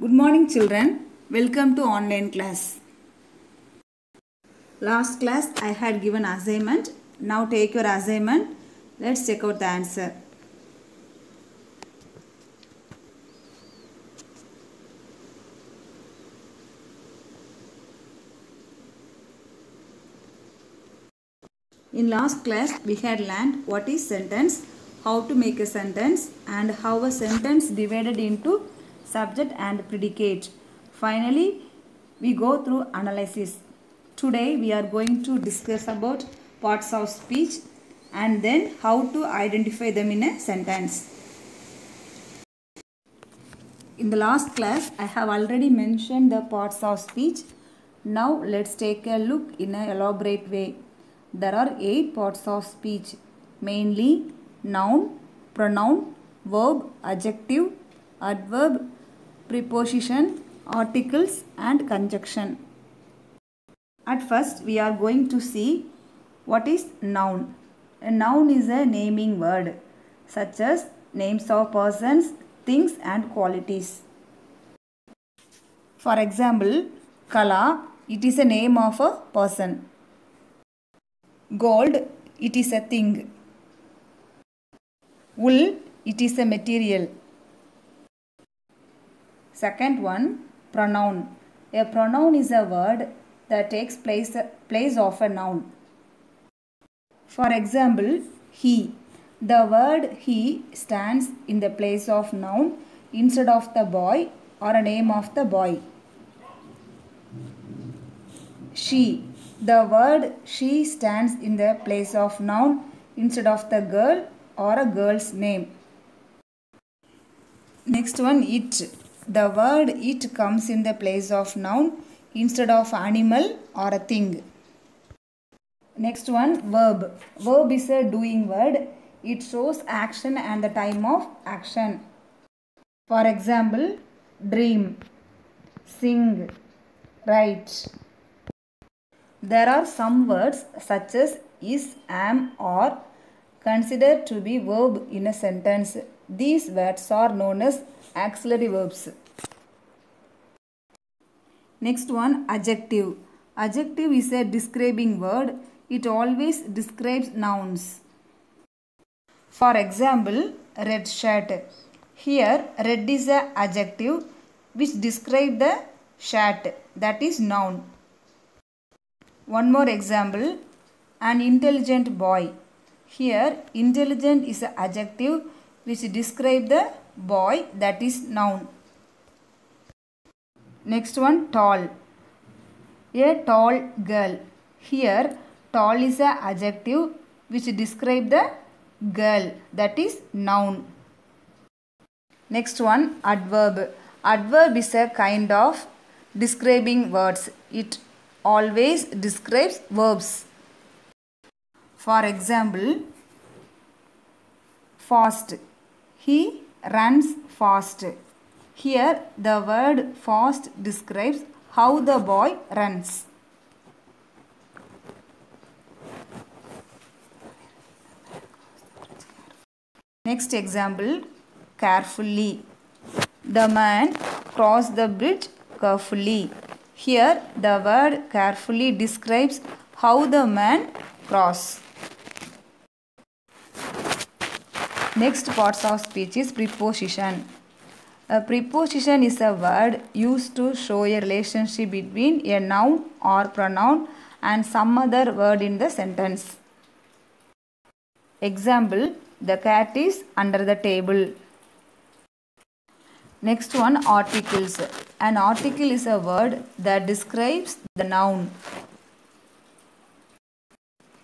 Good morning children. Welcome to online class. Last class I had given assignment. Now take your assignment. Let's check out the answer. In last class we had learned what is sentence, how to make a sentence and how a sentence divided into subject and predicate. Finally we go through analysis. Today we are going to discuss about parts of speech and then how to identify them in a sentence. In the last class I have already mentioned the parts of speech. Now let's take a look in an elaborate way. There are 8 parts of speech, mainly noun, pronoun, verb, adjective, adverb, preposition, articles and conjunction. At first we are going to see what is noun. A noun is a naming word such as names of persons, things and qualities. For example, Kala, it is a name of a person. Gold, it is a thing. Wool, it is a material. Second one, pronoun. A pronoun is a word that takes place of a noun. For example, he. The word he stands in the place of noun instead of the boy or a name of the boy. She. The word she stands in the place of noun instead of the girl or a girl's name. Next one, it. The word it comes in the place of noun instead of animal or a thing. Next one, verb. Verb is a doing word. It shows action and the time of action. For example, dream, sing, write. There are some words such as is, am, or considered to be verb in a sentence. These words are known as auxiliary verbs. Next one, adjective. Adjective is a describing word. It always describes nouns. For example, red shirt. Here, red is an adjective which describes the shirt, that is noun. One more example, an intelligent boy. Here, intelligent is an adjective which describes the boy, that is noun. Next one, tall. A tall girl. Here, tall is an adjective which describes the girl, that is noun. Next one, adverb. Adverb is a kind of describing words. It always describes verbs. For example, fast. He runs fast. Here the word fast describes how the boy runs. Next example, carefully. The man crossed the bridge carefully. Here the word carefully describes how the man crossed. Next parts of speech is preposition. A preposition is a word used to show a relationship between a noun or pronoun and some other word in the sentence. Example, the cat is under the table. Next one, articles. An article is a word that describes the noun.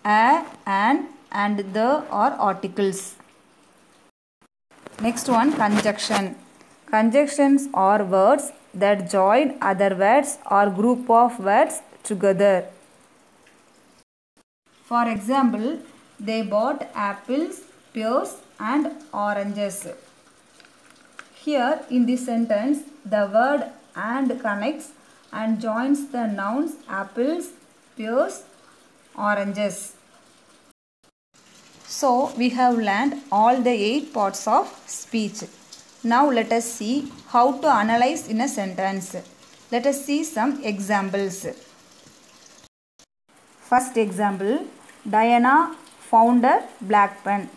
A, an, and the are articles. Next one, conjunction. Conjunctions are words that join other words or group of words together. For example, they bought apples, pears and oranges. Here in this sentence, the word and connects and joins the nouns apples, pears, oranges. So we have learned all the 8 parts of speech. Now let us see how to analyze in a sentence. Let us see some examples. First example, Diana found a black pen.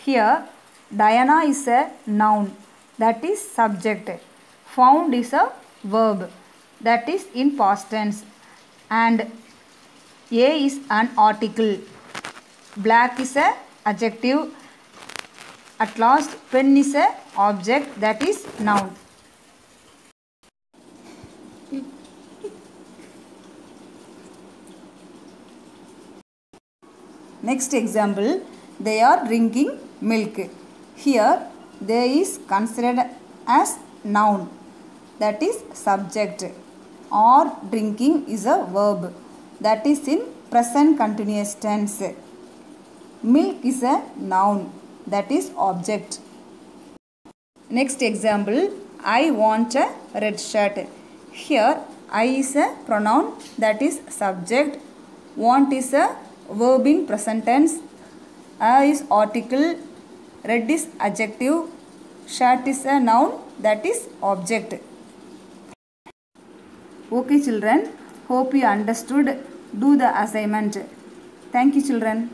Here Diana is a noun, that is subject. Found is a verb, that is in past tense. And a is an article. Black is a adjective. At last pen is a object, that is noun. Next example, they are drinking milk. Here they is considered as noun, that is subject. Are drinking is a verb, that is in present continuous tense. Milk is a noun, that is object. Next example, I want a red shirt. Here I is a pronoun, that is subject. Want is a verb in present tense. A is article. Red is adjective. Shirt is a noun, that is object. Okay children, hope you understood. Do the assignment. Thank you children.